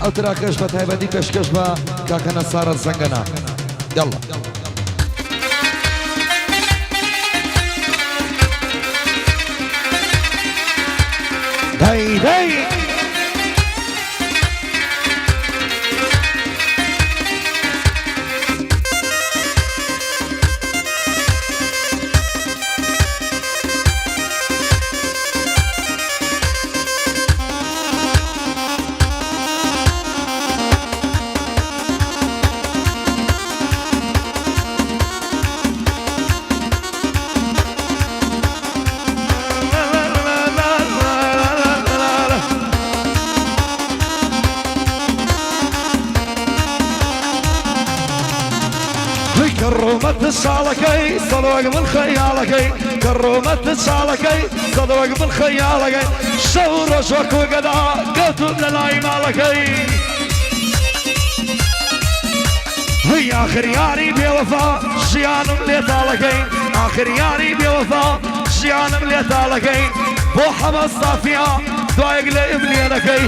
او تراكش بتهيبدي كشكش با كاكنا صارت زنقنا يلا داي داي كرومة الصالكي صدوق من خيالكي كرومة الصالكي صدوق من خيالكي شور وشوك وقدا قلتو للاي مالكي هي آخر ياري بوفا شيانم ليتالكي آخر ياري بوفا شيانم ليتالكي بو حمى الصافية دايق لإبلينكي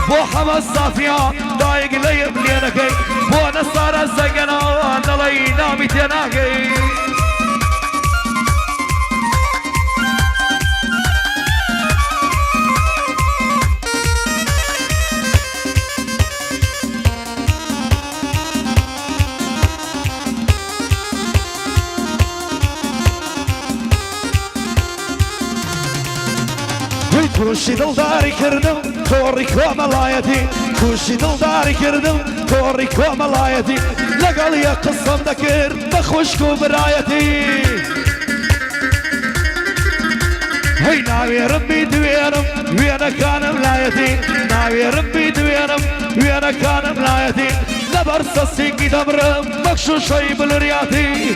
بو حمى الصافية دايق لإبلينكي بو نصار الزقنا نلي نامي تناكي كوشي دلداري كردم توري كوملايتي كوشي دلداري كردم توري كوملايتي لقال يا قصم ذكر بخوشكو برايتي هي ناوي ربي دويرم ويانا كان ملايتي ناوي ربي دويرم ويانا كان ملايتي لبرسسي كي دمرم مكشو شي بالرياتي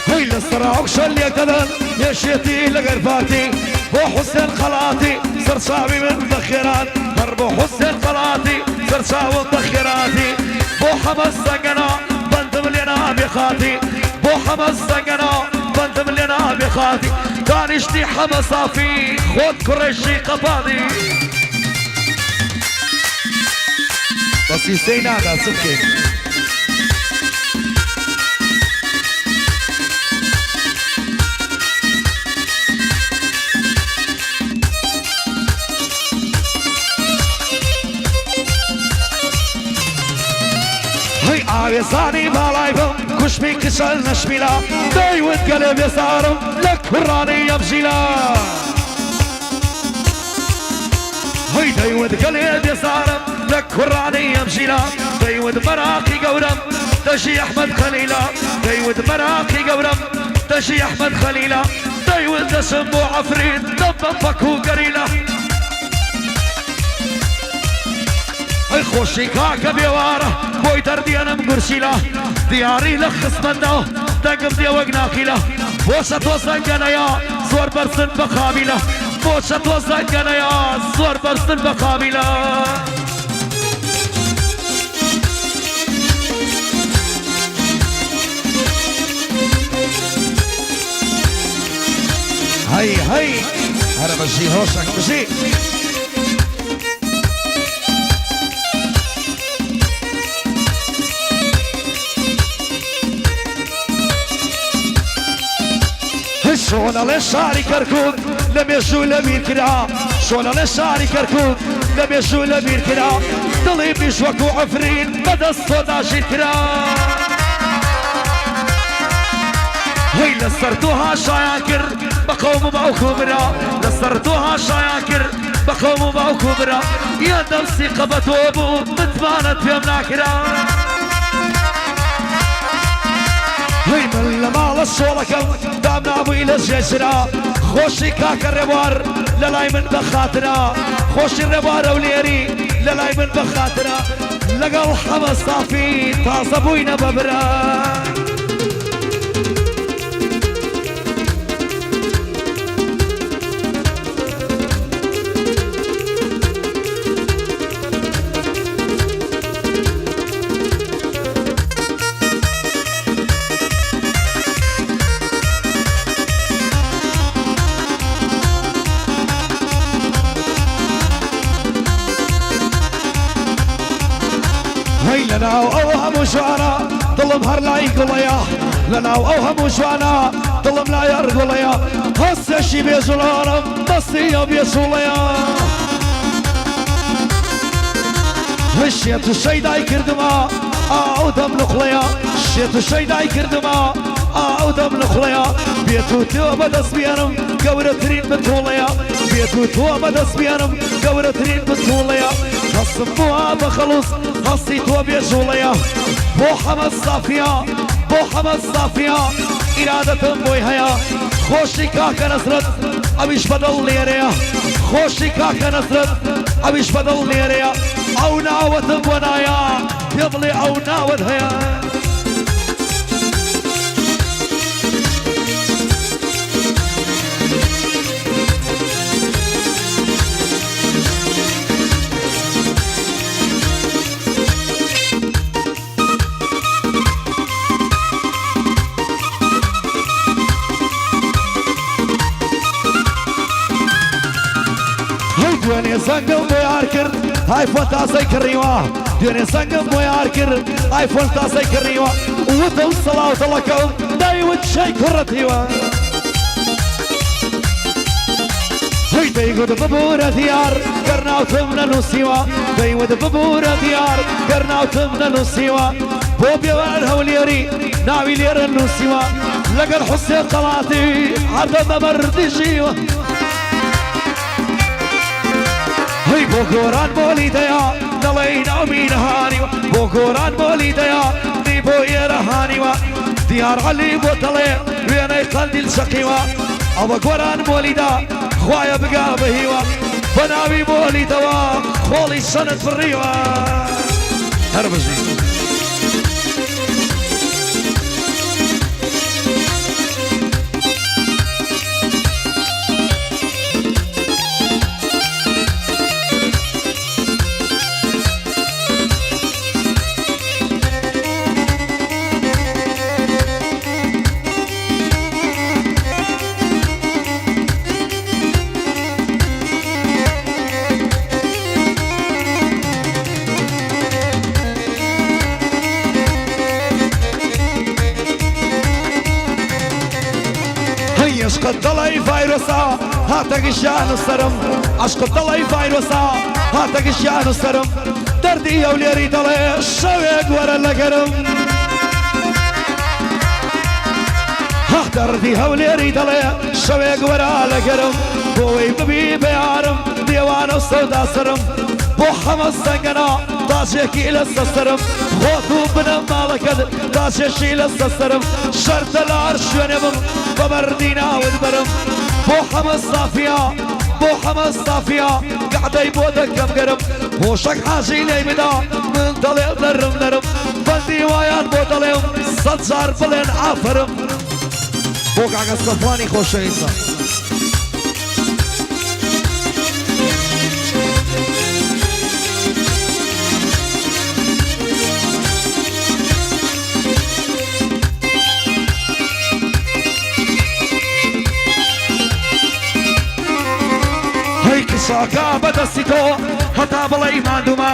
هي للصراع شلي كذا يشيتي لغرفاتي بو حسين خلاتي سرساوي من ذخيرات ضربو حسين خلاتي سرساوي ذخيراتي بو حمص سقنا بنتم لنا بخاتي بو حمص سقنا بنتم لنا بخاتي كان يشتي حمصافي خود كرشي قبادي بس يسينا هذا سكين عويصاني بالايبم كش بي كسل نشميلا دايود قلب يسارم لك فراني يمشيلا هي دايود قلب يسارم لك فراني يمشيلا دايود مراقي قورم تشي احمد خليلا دايود مراقي قورم تشي احمد خليلا دايود دسمو عفريت دبا فكو قريلا هي خوشي كاكا بيواره بوي دردي انا مقرشيلا دياري لخص منه دقم دي وقنا خيلا بوشة وزنقنا يا زور برسن بخاملة بوشة وزنقنا يا زور برسن بخاملة هاي هاي هذا بجي هوشك بجي شونا للشاري كركوب لم يجو لمير كرا شونا للشاري كركوب لم يجو لمير كرا ضلي بيشوك وعفرين بدا الصدا شكرا هي لسرتوها شاياكر بقوم باو كبرى لسرتوها شاياكر بقوم باو كبرى يا نفسي قبت وابو متبانت يوم ناكرا هي من لما للصولكم دامنا ابوي للجسرة خوشي كاك الربار للاي من بخاطرة خوشي الربار اوليري للاي من بخاطرة لقى الحمى صافي طاس ابوينا ببرا دڵم هەر لای گوڵەیە لەناو ئەو هەموو جوانە دڵم لای هەر گوڵەیە هەستێشی بێجوڵانم دەستی ئەو بێجوڵەیە شێت و شەیدای کردمە ئاو دەم نوخڵەیە شێت و شەیدای کردمە ئاو دەم نوخڵەیە بێت و تۆ بەدەست بێنم گەورەترین بتوڵەیە بێت و تۆ بەدەست بێنم گەورەترین بتوڵەیە هەستم بووە بە خەڵوس هەستی تۆ بێژوڵەیە بۆ حەمەد سافیە بۆ حەمەد سافیە ئیرادەتم بۆی هەیە خۆشی کاکە نەسرەت ئەویش بەدڵ لێرەیە خۆشی کاکە نەسرەت ئەویش بەدڵ لێرەیە ئەو ناوەتم بۆ نایە پێ بڵێ ئەو ناوەت هەیە دوێنێ زەنگم بۆ یار کرد ئایفۆن تازەی کڕیوە دوێنێ زەنگم بۆ یار کرد ئایفۆن تازەی کڕیوە وتم سەڵاو دڵەکەم دایوت شەی کوڕەتیوە هەی دەیگوت ببوورە دیار گەرناوتم نەنووسیوە دەیوت ببوورە دیار گەرناوتم نەنووسیوە بۆ بێوار هەولێری ناوی لێرە نووسیوە لەگەڵ حوسێن قەڵاتی هەردە بەبەردی ژیوە هەی بۆ گۆران بۆلی دەیا دەڵێی ناومی نەهانیوە بۆ گۆران بۆلی دەیا دی بۆ ئێرە هانیوە دیار عەلی بۆ دەڵێ وێنەی قەندیل شەقیوە ئەوە گۆران بۆلیدا خوایە بگا بەهیوە بە ناوی بۆلیدەوە خۆڵی شەنت بڕیوە هەر بژی عشقت دڵی ڤایرۆسا هاتە گشیان و سەرم عشقت دڵی ڤایرۆسا هاتە گشیان و سەرم دەردی ئەو لێری دەڵێ شەوێک وەرە لەگەرم دەردی هەولێری دەڵێ شەوێک وەرە لەگەرم بۆی ببی بەیارم دێوانە و سەودا سرم بۆ حەمەد زەنگەنا تاجێکی لەستە سرم خۆت و بنەم ماڵەکەت تاجێشی لەستە سرم شەرتە لە هەر شوێنێ بم بە مەردی ناوت بەرم بۆ حەمەد سافیا بۆ حەمەد سافیا گەعدەی بۆ دەکەم گەرم هۆشەک حاجی لێی بدا من دەڵێ نەرم نەرم بەندی وایان بۆ دەڵێم سەد جار بڵێن ئافرم بۆ کاکە سەفوانی خۆشەویستە کشەکە بەدەستی تۆ هەتا بڵێ مادوومە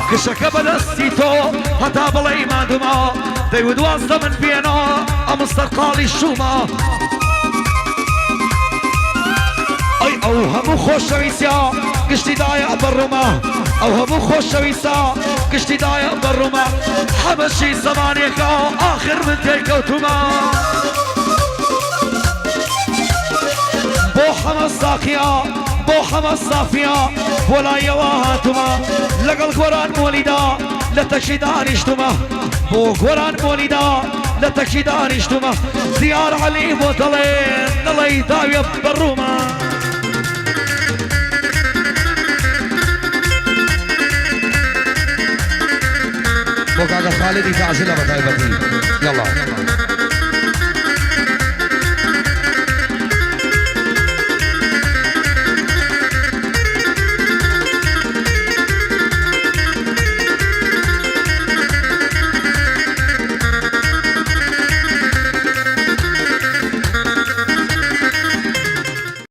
کشەکە بەدەستی تۆ هەتا بڵێ مادوومە دەیوت وازدە من بێنە ئەم مستەرقاڵی شومە ئەی ئەو هەموو خۆشەویستە گشتیدایە بەڕوومە ئەو هەموو خۆشەویستە گشتیدایە بەڕوومە حەبەشی زەمانێکە ئاخر من تێکەوتومە بۆ حەمەد ساقیە بۆ حەمەد سافیا بۆ لایەوە هاتوومە لەگەڵ گۆران مۆلیدا لە تەکشی دانیشتومە بۆ گۆران مۆلیدا لە تەکشی دانیشتومە دیار عەلی بۆ دەڵێ دەڵێی داویە بەڕوومە بۆ کاکە خالدی تەعزیلە بە تایبەتی یەڵڵا